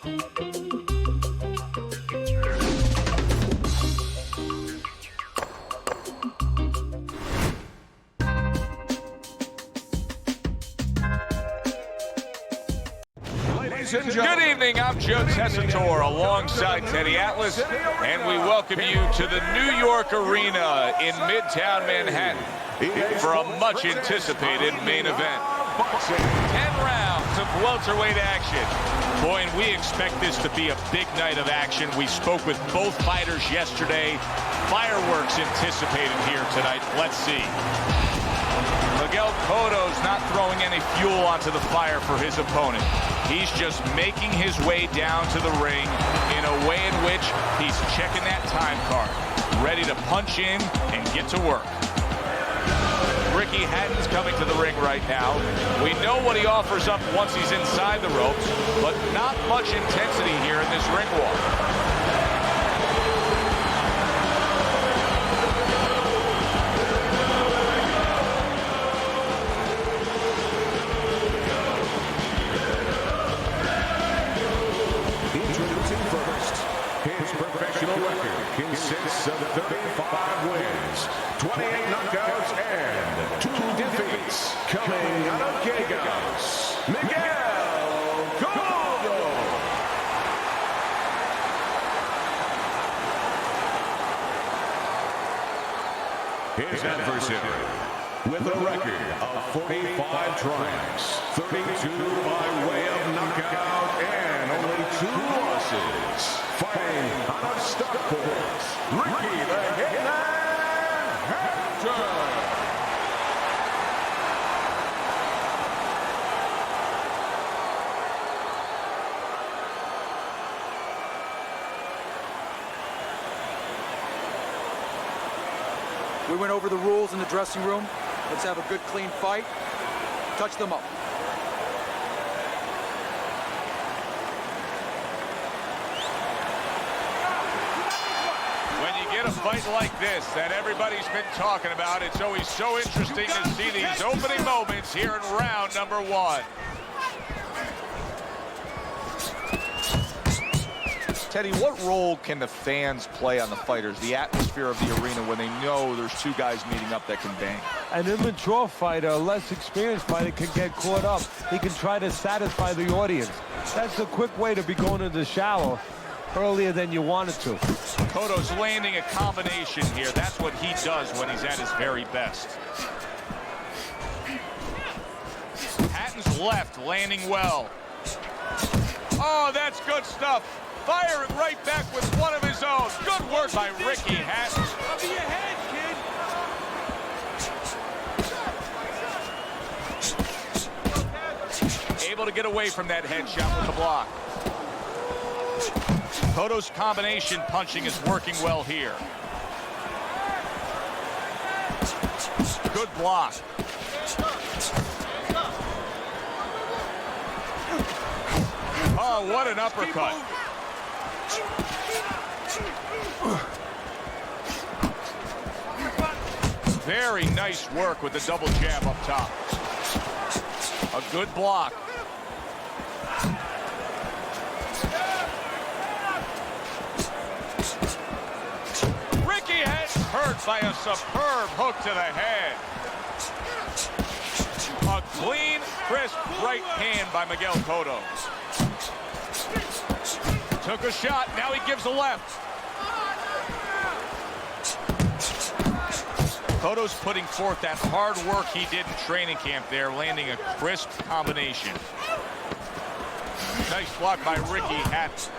Good evening, I'm Joe Tessitore alongside Teddy Atlas, and we welcome you to the New York Arena in Midtown Manhattan for a much-anticipated main event. 10 rounds of welterweight action. Boy, and we expect this to be a big night of action. We spoke with both fighters yesterday. Fireworks anticipated here tonight. Let's see. Miguel Cotto's not throwing any fuel onto the fire for his opponent. He's just making his way down to the ring in a way in which he's checking that time card, ready to punch in and get to work. Ricky Hatton's coming to the ring right now. We know what he offers up once he's inside the ropes, but not much intensity here in this ring walk. Consists of 35 wins, 28 knockouts, and 2 defeats. Coming out of Gallegos, Miguel Cotto. His adversary, with a record of 45 triumphs, 32 by way of knockout, and only 2 losses. Fighting out of Stockport, Ricky the Hitman Hatton. We went over the rules in the dressing room. Let's have a good, clean fight. Touch them up. A fight like this that everybody's been talking about, it's always so interesting to see these opening moments here in round number 1. Teddy, what role can the fans play on the fighters, the atmosphere of the arena, when they know there's 2 guys meeting up that can bang? An immature fighter, a less experienced fighter, can get caught up. He can try to satisfy the audience. That's a quick way to be going to the shower earlier than you wanted to. Cotto's landing a combination here. That's what he does when he's at his very best. Hatton's left, landing well. Oh, that's good stuff. Firing right back with one of his own. Good work by Ricky Hatton. Cover your head, kid. Able to get away from that headshot with the block. Cotto's combination punching is working well here. Good block. Oh, what an uppercut. Very nice work with the double jab up top. A good block. Hurt by a superb hook to the head. A clean, crisp right hand by Miguel Cotto. Took a shot, now he gives a left. Cotto's putting forth that hard work he did in training camp there, landing a crisp combination. Nice block by Ricky Hatton.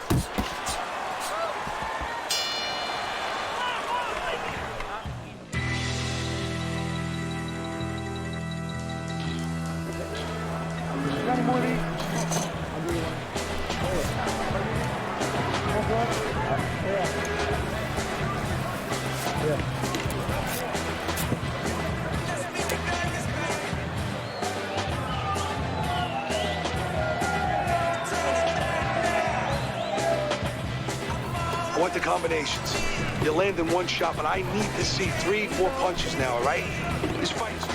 I want the combinations. You land in one shot, but I need to see 3, 4 punches now, all right? This fight's...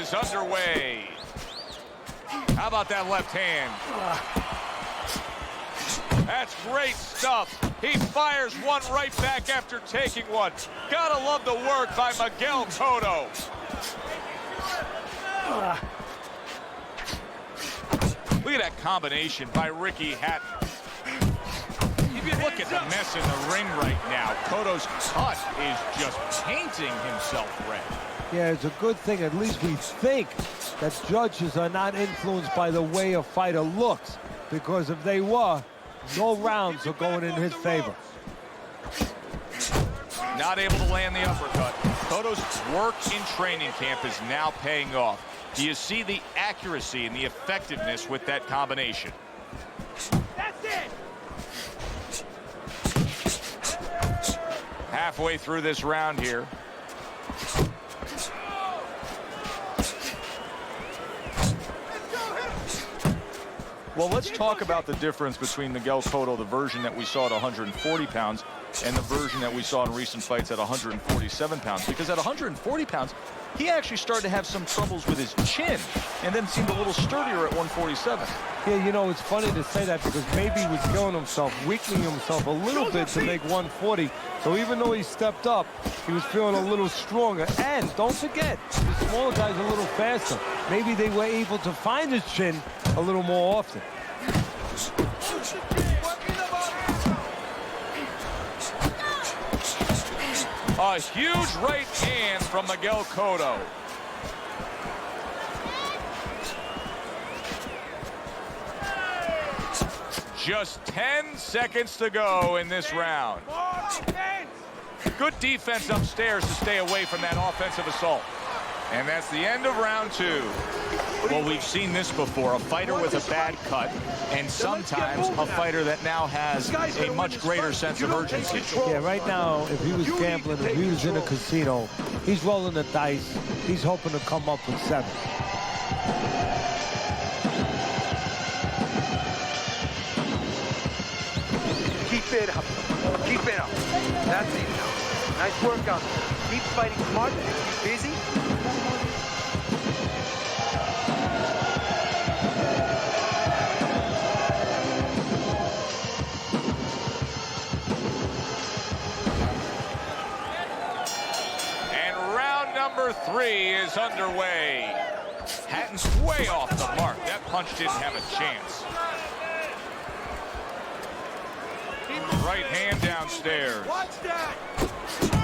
is underway. How about that left hand? That's great stuff. He fires one right back after taking one. Gotta love the work by Miguel Cotto. Look at that combination by Ricky Hatton. If you look at the mess in the ring right now, Cotto's cut is just painting himself red. Yeah, it's a good thing. At least we think that judges are not influenced by the way a fighter looks. Because if they were, no rounds are going in his favor. Not able to land the uppercut. Cotto's work in training camp is now paying off. Do you see the accuracy and the effectiveness with that combination? That's it. Halfway through this round here. Well, let's talk about the difference between Miguel Cotto, the version that we saw at 140 pounds, and the version that we saw in recent fights at 147 pounds. Because at 140 pounds, he actually started to have some troubles with his chin, and then seemed a little sturdier at 147. Yeah, you know, it's funny to say that because maybe he was killing himself, weakening himself a little bit to make 140. So even though he stepped up, he was feeling a little stronger. And don't forget, the smaller guy's a little faster. Maybe they were able to find his chin a little more often. A huge right hand from Miguel Cotto. Just 10 seconds to go in this round. Good defense upstairs to stay away from that offensive assault. And that's the end of round 2. Well, we've seen this before, a fighter with a bad cut, and sometimes a fighter that now has a much greater sense of urgency. Yeah, right now, if he was gambling, if he was in a casino, he's rolling the dice. He's hoping to come up with 7. Keep it up. Keep it up. That's it now. Nice work out there. Keep fighting smart and keep busy. And round number 3 is underway. Hatton's way off the mark. That punch didn't have a chance. Right hand downstairs. Watch that.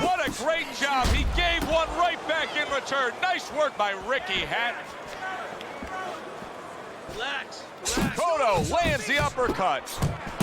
What a great job. He gave one right back in return. Nice work by Ricky Hatton. Relax. Cotto lands the uppercut.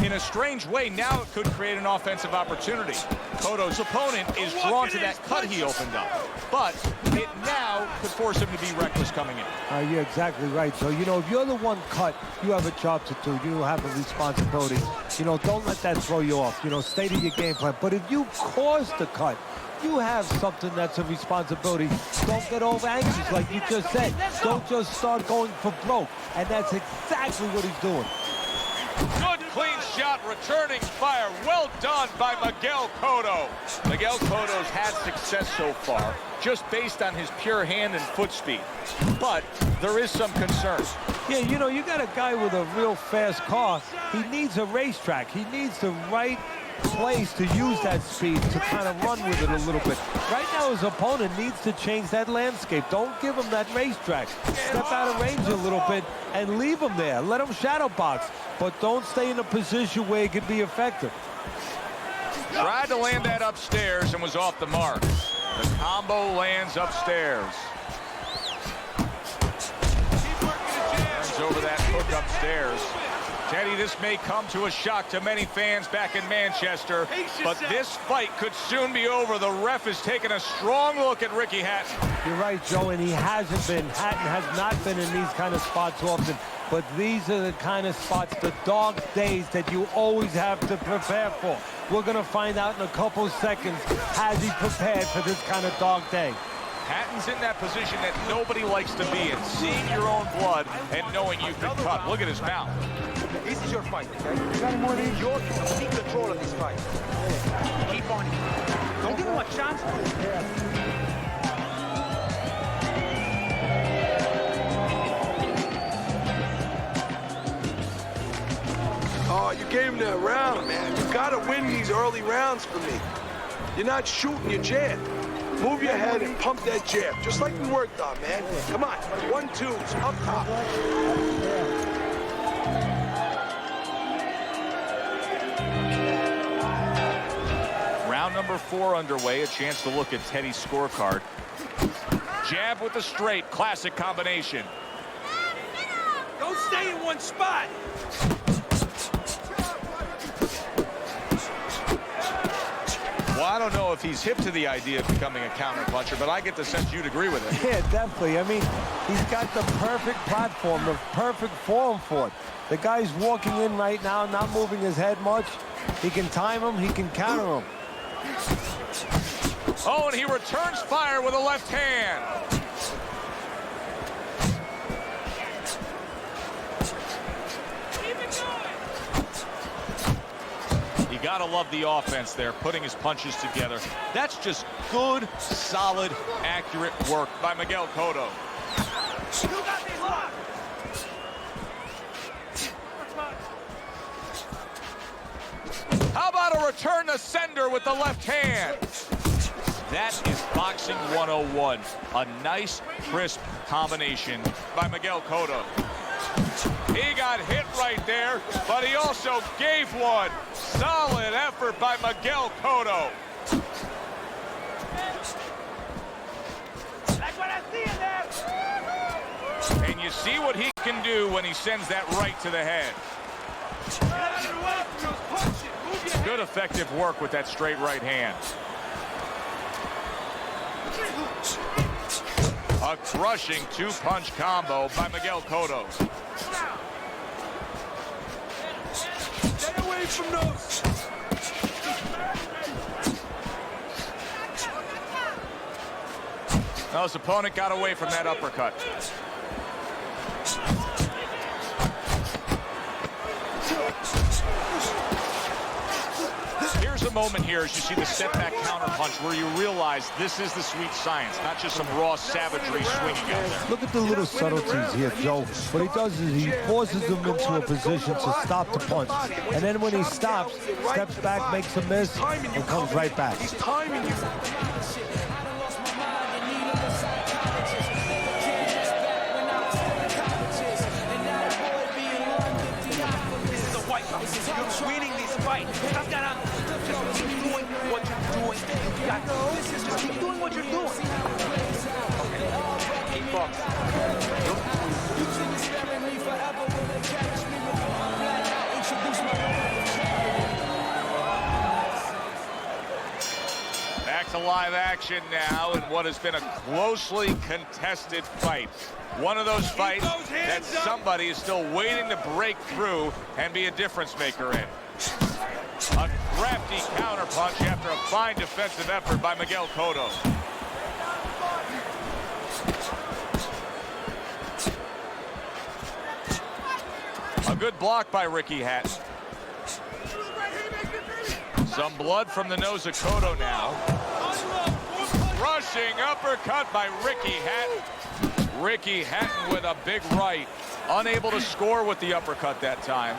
In a strange way, now it could create an offensive opportunity. Cotto's opponent is drawn to that cut he opened up, but it now could force him to be reckless coming in. Yeah, exactly right. So, you know, if you're the one cut, you have a job to do. You have a responsibility. You know, don't let that throw you off. You know, stay to your game plan. But if you cause the cut, you have something that's a responsibility. Don't get over anxious, like you just said. Don't just start going for broke. And that's exactly what he's doing. Good clean shot, returning fire. Well done by Miguel Cotto. Miguel Cotto's had success so far, just based on his pure hand and foot speed. But there is some concern. Yeah, you know, you got a guy with a real fast car. He needs a racetrack. He needs the right place to use that speed to kind of run with it a little bit. Right now, his opponent needs to change that landscape. Don't give him that racetrack. Step out of range a little bit and leave him there. Let him shadow box, but don't stay in a position where he could be effective. Tried to land that upstairs and was off the mark. The combo lands upstairs. Turns over that hook upstairs. Teddy, this may come to a shock to many fans back in Manchester, but this fight could soon be over. The ref is taking a strong look at Ricky Hatton. You're right, Joe, and he hasn't been. Hatton has not been in these kind of spots often, but these are the kind of spots, the dog days that you always have to prepare for. We're going to find out in a couple seconds, has he prepared for this kind of dog day? Hatton's in that position that nobody likes to be in, seeing your own blood and knowing you can cut. Look at his mouth. This is your fight, okay? You got more than your complete control of this fight. Keep on it. Don't give him a chance. Oh, you gave him that round, man. You gotta win these early rounds for me. You're not shooting your jab. Move your head and pump that jab, just like we worked on, man. Come on, 1-2s, up top. Round number 4 underway. A chance to look at Teddy's scorecard. Jab with the straight, classic combination. Don't stay in one spot. Well, I don't know if he's hip to the idea of becoming a counter-puncher, but I get the sense you'd agree with it. Yeah, definitely. I mean, he's got the perfect platform, the perfect form for it. The guy's walking in right now, not moving his head much. He can time him, he can counter him. Oh, and he returns fire with a left hand. You gotta love the offense there, putting his punches together. That's just good, solid, accurate work by Miguel Cotto. You got me locked. How about a return to sender with the left hand? That is boxing 101. A nice, crisp combination by Miguel Cotto. He got hit right there, but he also gave one. Solid effort by Miguel Cotto. That's what I see in there. And you see what he can do when he sends that right to the head. Get out of the way from those punches. Move your head. Good effective work with that straight right hand. A crushing 2-punch combo by Miguel Cotto. Stay away from those. Now his opponent got away from that uppercut. Here's a moment here as you see the step back counter punch where you realize this is the sweet science, not just some raw savagery swinging out there. Look at the little subtleties here, Joe. What he does is he forces him into a position to stop the punch. And then when he stops, steps back, makes a miss, and comes right back. He's timing you. This is a wipe. You're winning this fight. Stop that up. Just keep doing what you're doing. You got this. Just keep doing what you're doing. Keep up. Back to live action now in what has been a closely contested fight. One of those fights that somebody is still waiting to break through and be a difference maker in. A crafty counterpunch after a fine defensive effort by Miguel Cotto. A good block by Ricky Hatton. Some blood from the nose of Cotto now. Rushing uppercut by Ricky Hatton. Ricky Hatton with a big right. Unable to score with the uppercut that time.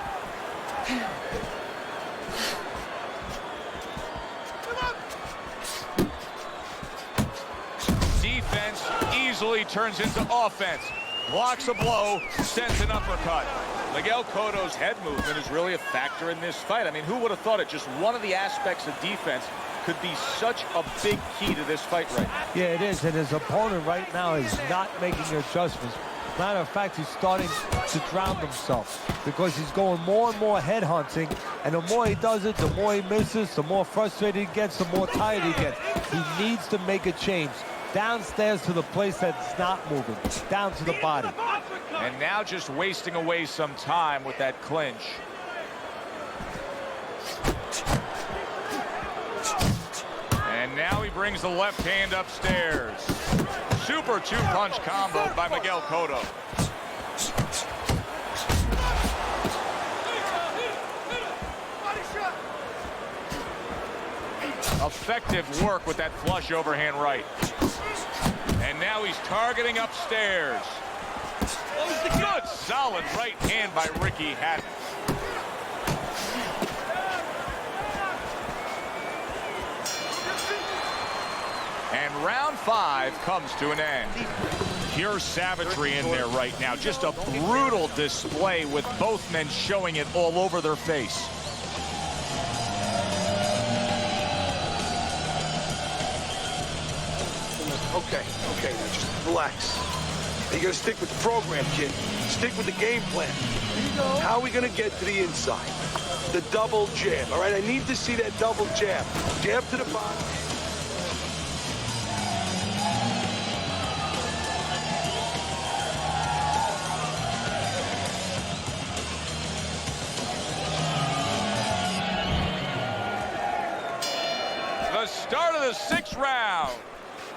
Defense easily turns into offense. Blocks a blow, sends an uppercut. Miguel Cotto's head movement is really a factor in this fight. I mean, who would have thought it? Just one of the aspects of defense could be such a big key to this fight right now. Yeah, it is, and his opponent right now is not making adjustments. Matter of fact, he's starting to drown himself because he's going more and more head hunting, and the more he does it, the more he misses, the more frustrated he gets, the more tired he gets. He needs to make a change. Downstairs to the place that's not moving, down to the body. And now just wasting away some time with that clinch. And now he brings the left hand upstairs. Super 2-punch combo by Miguel Cotto. Effective work with that flush overhand right. And now he's targeting upstairs. Good solid right hand by Ricky Hatton. And round 5 comes to an end. Pure savagery in there right now. Just a brutal display with both men showing it all over their face. Okay, now just relax. You gotta stick with the program, kid. Stick with the game plan. How are we gonna get to the inside? The double jab, all right? I need to see that double jab. Jab to the bottom. The start of the 6th round.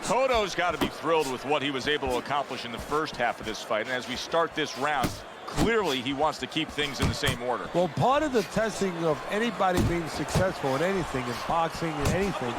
Cotto's got to be thrilled with what he was able to accomplish in the first half of this fight. And as we start this round, clearly he wants to keep things in the same order. Well, part of the testing of anybody being successful in anything, in boxing and anything,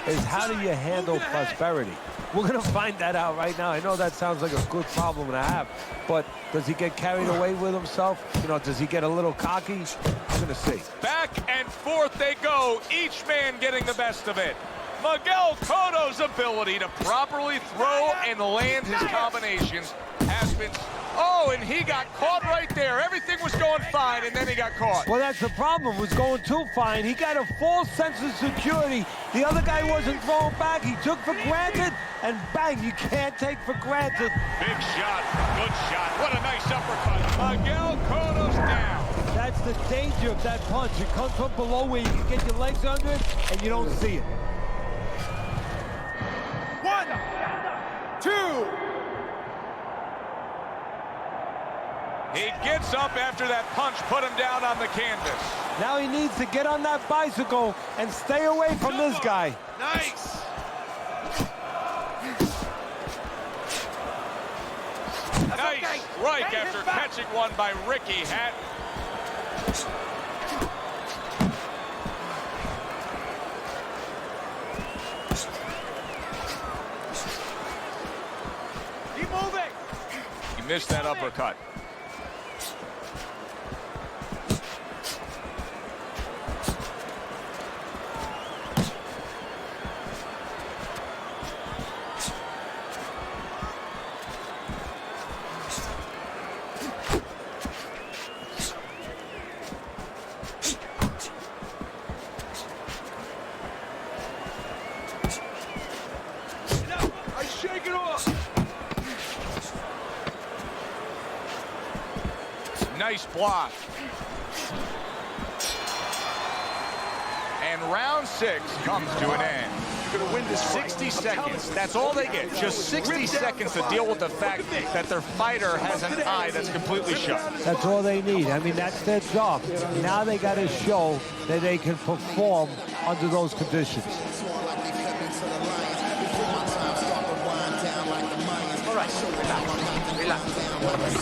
is how do you handle prosperity? We're going to find that out right now. I know that sounds like a good problem to have, but does he get carried away with himself? You know, does he get a little cocky? I'm going to see. Back and forth they go, each man getting the best of it. Miguel Cotto's ability to properly throw and land his combinations has been... Oh, and he got caught right there. Everything was going fine, and then he got caught. Well, that's the problem. It was going too fine. He got a false sense of security. The other guy wasn't throwing back. He took for granted, and bang, you can't take for granted. Big shot. Good shot. What a nice uppercut. Miguel Cotto's down. That's the danger of that punch. It comes from below where you can get your legs under it, and you don't see it. 1, 2. He gets up after that punch, put him down on the canvas. Now he needs to get on that bicycle and stay away from this guy. Nice. Nice strike after catching one by Ricky Hatton. Keep moving. He missed that uppercut. Shake it off. Nice block. And round 6 comes to an end. You're gonna win this fight. 60 seconds. That's all they get. Just 60 seconds to deal with the fact that their fighter has an eye that's completely shut. That's all they need. I mean, that's their job. Now they got to show that they can perform under those conditions. All right, relax.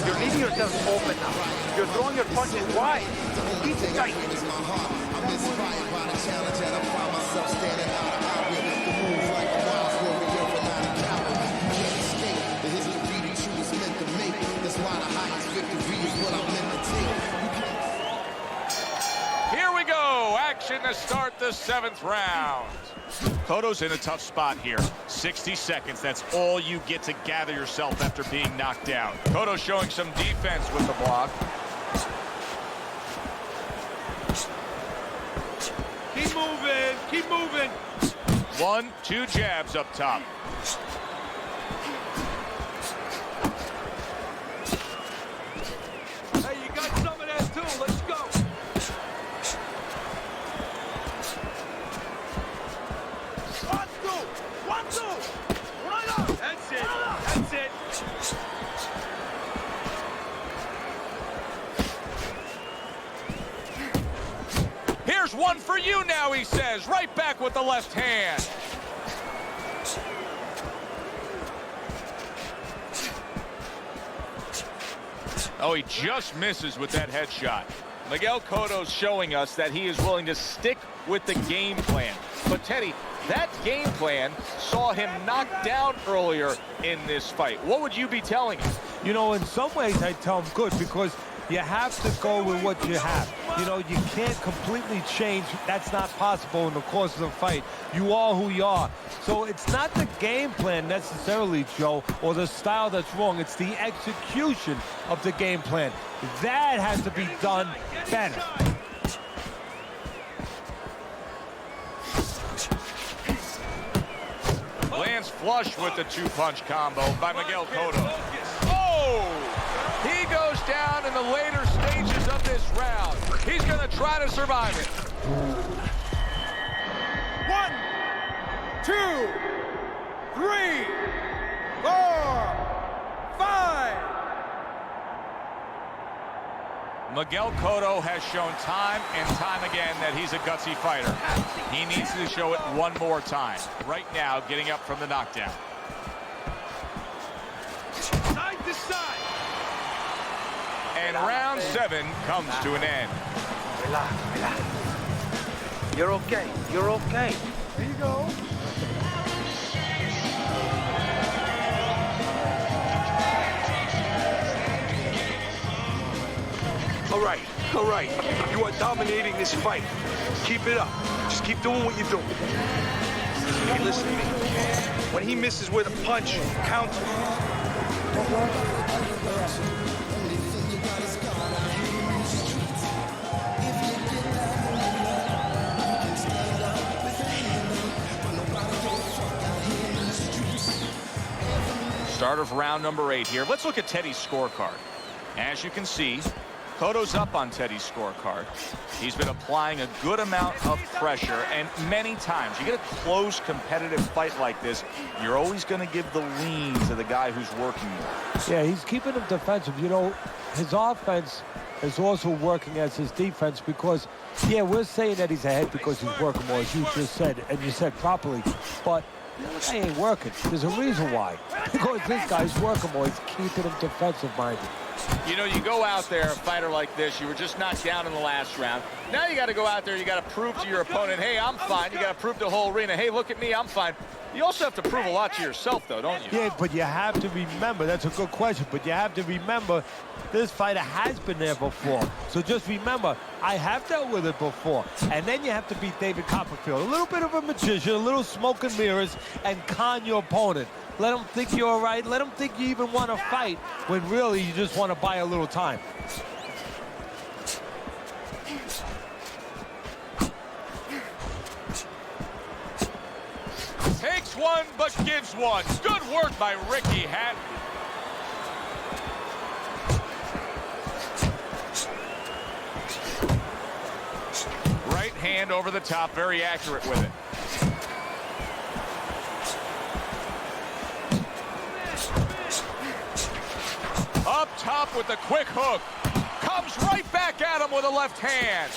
You're leaving yourself open now. You're throwing your punches wide. Keep it tight. Here we go. Action to start the 7th round. Cotto's in a tough spot here. 60 seconds, that's all you get to gather yourself after being knocked down. Cotto showing some defense with the block. Keep moving. Keep moving. 1, 2 jabs up top. Hey, you got some of that too. Let's go. One, two. Right on. That's it. That's it. Here's one for you now, he says. Right back with the left hand. Oh, he just misses with that headshot. Miguel Cotto's showing us that he is willing to stick with the game plan. But Teddy, that game plan saw him knocked down earlier in this fight. What would you be telling him? You know, in some ways, I tell him good because You have to go with what you have. You know, you can't completely change. That's not possible in the course of the fight. You are who you are. So it's not the game plan necessarily, Joe, or the style that's wrong. It's the execution of the game plan. That has to be done better. Lands flush with the two-punch combo by Miguel Cotto. Oh! He goes down in the later stages of this round. He's going to try to survive it. 1, 2, 3, 4, 5. Miguel Cotto has shown time and time again that he's a gutsy fighter. He needs to show it one more time. Right now, getting up from the knockdown. Side to side. And round 7 comes to an end. Relax, relax. You're okay. You're okay. Here you go. All right. You are dominating this fight. Keep it up. Just keep doing what you're doing. Hey, listen to me. When he misses with a punch, counter. Start of round number 8 here. Let's look at Teddy's scorecard. As you can see, Cotto's up on Teddy's scorecard. He's been applying a good amount of pressure, and many times you get a close competitive fight like this, you're always going to give the lean to the guy who's working more. Yeah, he's keeping him defensive. You know, his offense is also working as his defense because, yeah, we're saying that he's ahead because he's working more, as you just said, and you said properly, but this guy ain't working. There's a reason why. Because this guy's working more. He's keeping him defensive-minded. You know, you go out there, a fighter like this, you were just knocked down in the last round. Now you got to go out there, you got to prove to your opponent, hey, I'm fine. You got to prove to the whole arena, hey, look at me, I'm fine. You also have to prove a lot to yourself, though, don't you? Yeah, but you have to remember, that's a good question, but you have to remember this fighter has been there before. So just remember, I have dealt with it before. And then you have to beat David Copperfield. A little bit of a magician, a little smoke and mirrors, and con your opponent. Let him think you're all right. Let him think you even want to fight when really you just want to buy a little time. Takes one, but gives one. Good work by Ricky Hatton. Right hand over the top, very accurate with it. Up top with the quick hook. Comes right back at him with a left hand.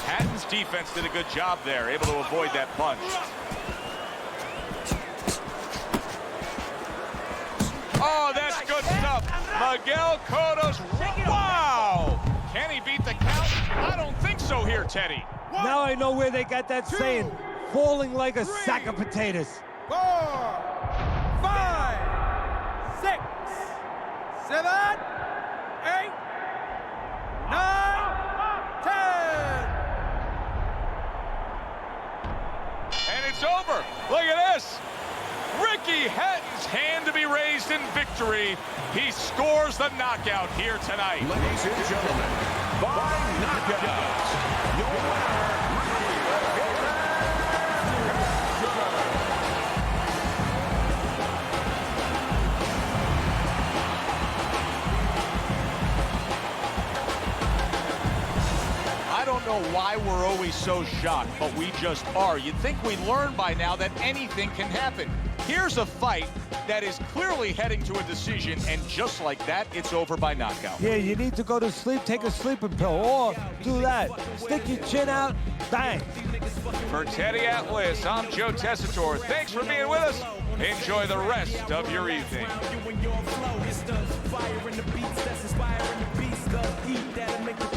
Hatton's defense did a good job there, able to avoid that punch. Oh, that's good stuff. Miguel Cotto's, wow! Can he beat the count? I don't think so here, Teddy. Now I know where they got that saying, falling like a sack of potatoes. 4, 5, 6, 7, 8, 9, 10. And it's over. Look at this. Ricky Hatton's hand to be raised in victory. He scores the knockout here tonight. Ladies and gentlemen, by knockout, your winner, I don't know why we're always so shocked, but we just are. You'd think we learned by now that anything can happen. Here's a fight that is clearly heading to a decision, and just like that, it's over by knockout. Yeah, you need to go to sleep, take a sleeping pill, or do that. Stick your chin out, bang. For Teddy Atlas, I'm Joe Tessitore. Thanks for being with us. Enjoy the rest of your evening. You and your flow, it's the fire in the beats that's inspiring the beast, the heat that'll make the